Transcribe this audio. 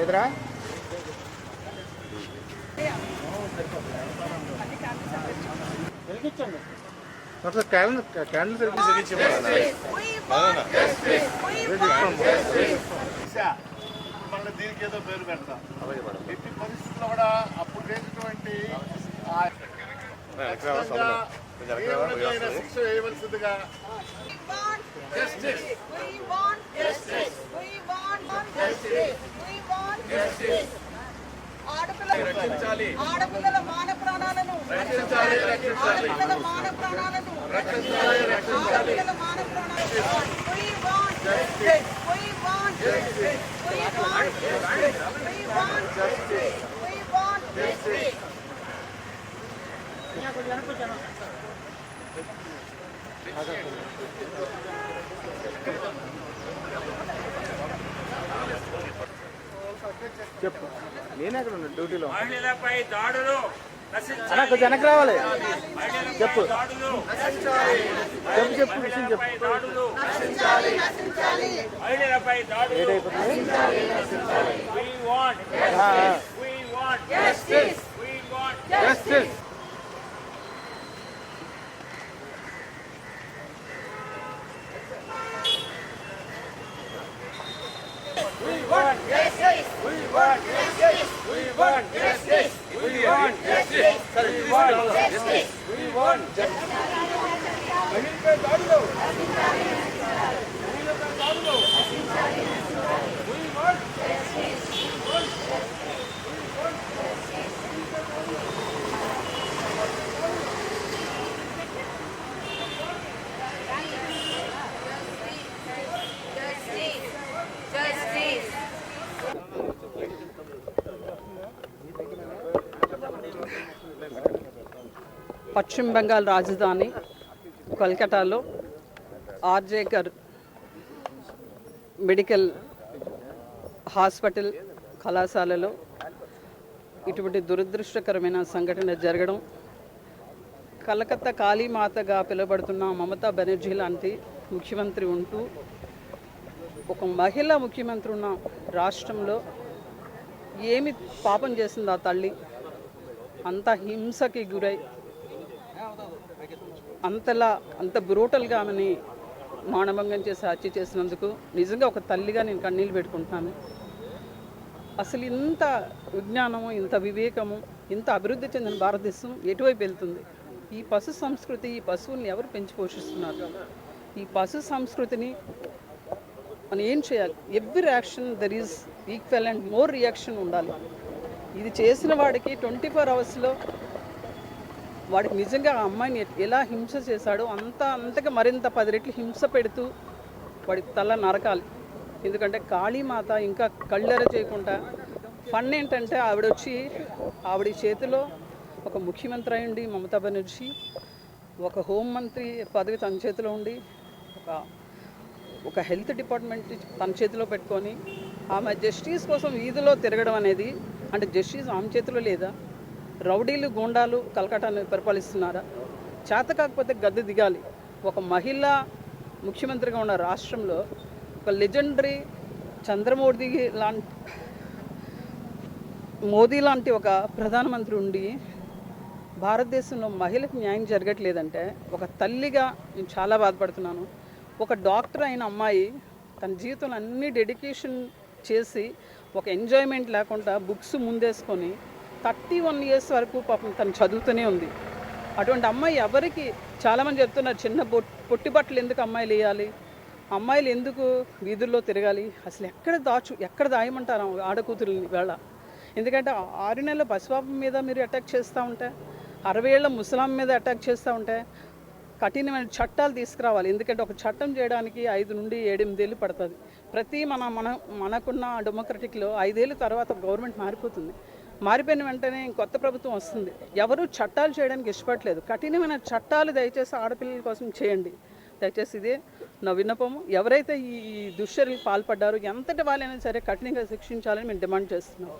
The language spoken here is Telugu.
ఏదిరా ఒకసారి క్యాండిల్ మళ్ళీ దీనికి ఏదో పేరు పెడతాం. ఎట్టి పరిస్థితుల్లో కూడా అప్పుడు చేసినటువంటి శిక్ష వేయవలసిందిగా ఆడపిల్లల మాన ప్రాణాలను ఆడపిల్లల మాన ప్రాణాలను ఆడపిల్లల మాన ప్రాణాలను చెప్పు. నేనే అక్కడ ఉన్నా డ్యూటీలో. మహిళలపై దాడులు కొంచెం వెనక్కి రావాలి. చెప్పు చెప్పు చెప్పు విషయం చెప్పు. మహిళలపై దాడులు పశ్చిమ బెంగాల్ రాజధాని కోల్కతాలో ఆర్జేకర్ మెడికల్ హాస్పిటల్ కళాశాలలో ఇటువంటి దురదృష్టకరమైన సంఘటన జరగడం, కలకత్తా కాళీమాతగా పిలువబడుతున్న మమతా బెనర్జీ లాంటి ముఖ్యమంత్రి ఉంటూ ఒక మహిళా ముఖ్యమంత్రి ఉన్న రాష్ట్రంలో ఏమి పాపం చేసింది ఆ తల్లి? అంత హింసకి గురై అంత బ్రూటల్గా ఆమెని మానభంగం చేసి హత్య చేసినందుకు నిజంగా ఒక తల్లిగా నేను కన్నీళ్ళు పెట్టుకుంటున్నాను. అసలు ఇంత విజ్ఞానము, ఇంత వివేకము, ఇంత అభివృద్ధి చెందిన భారతదేశం ఎటువైపు వెళ్తుంది? ఈ పశు సంస్కృతి, ఈ పశువుల్ని ఎవరు పెంచి పోషిస్తున్నారు? ఈ పశు సంస్కృతిని మనం ఏం చేయాలి? Every action there is equal and more reaction ఉండాలి. ఇది చేసిన వాడికి 24 అవర్స్లో వాడికి నిజంగా ఆ అమ్మాయిని ఎలా హింస చేశాడో అంతగా మరింత 10 రెట్లు హింస పెడుతూ వాడికి తల నరకాలి. ఎందుకంటే కాళీమాత ఇంకా కళ్ళెర చేయకుండా ఫన్ ఏంటంటే ఆవిడ చేతిలో ఒక ముఖ్యమంత్రి అయ్యండి మమతా బెనర్జీ, ఒక హోంమంత్రి పదవి తన చేతిలో ఉండి, ఒక హెల్త్ డిపార్ట్మెంట్ తన చేతిలో పెట్టుకొని ఆమె జస్టిస్ కోసం వీధిలో తిరగడం అనేది, అంటే జస్టిస్ ఆమె చేతిలో లేదా? రౌడీలు గూండాలు కలకటాన్ని పరిపాలిస్తున్నారా? చేత కాకపోతే గద్దె దిగాలి. ఒక మహిళ ముఖ్యమంత్రిగా ఉన్న రాష్ట్రంలో ఒక లెజెండరీ మోదీ లాంటి ఒక ప్రధానమంత్రి ఉండి భారతదేశంలో మహిళకు న్యాయం జరగట్లేదంటే ఒక తల్లిగా నేను చాలా బాధపడుతున్నాను. ఒక డాక్టర్ అయిన అమ్మాయి తన జీవితంలో అన్ని డెడికేషన్ చేసి ఒక ఎంజాయ్మెంట్ లేకుండా బుక్స్ ముందేసుకొని 31 years వరకు పాపం తను చదువుతూనే ఉంది. అటువంటి అమ్మాయి ఎవరికి, చాలామంది చెప్తున్నారు చిన్న పొట్టి బట్టలు ఎందుకు అమ్మాయిలు వేయాలి, అమ్మాయిలు ఎందుకు వీధుల్లో తిరగాలి, అసలు ఎక్కడ దాయమంటారు ఆడకూతురుని వేళ? ఎందుకంటే 6 నెలల పసిపాపం మీద మీరు అటాక్ చేస్తూ ఉంటే, 60 ఏళ్ల ముసలాం మీద అటాక్ చేస్తూ ఉంటే కఠినమైన చట్టాలు తీసుకురావాలి. ఎందుకంటే ఒక చట్టం చేయడానికి 5 నుండి 7 ఏళ్ళు పడుతుంది. ప్రతి మనకున్న డెమోక్రటిక్లో 5 ఏళ్ళ తర్వాత గవర్నమెంట్ మారిపోతుంది. మారిపోయిన వెంటనే కొత్త ప్రభుత్వం వస్తుంది. ఎవరు చట్టాలు చేయడానికి ఇష్టపడలేదు. కఠినమైన చట్టాలు దయచేసి ఆడపిల్లల కోసం చేయండి. దయచేసి ఇదే నా విన్నపము. ఎవరైతే ఈ దుశ్చర్యలకు పాల్పడ్డారో ఎంతటి వాళ్ళైనా సరే కఠినంగా శిక్షించాలని మేము డిమాండ్ చేస్తున్నాం.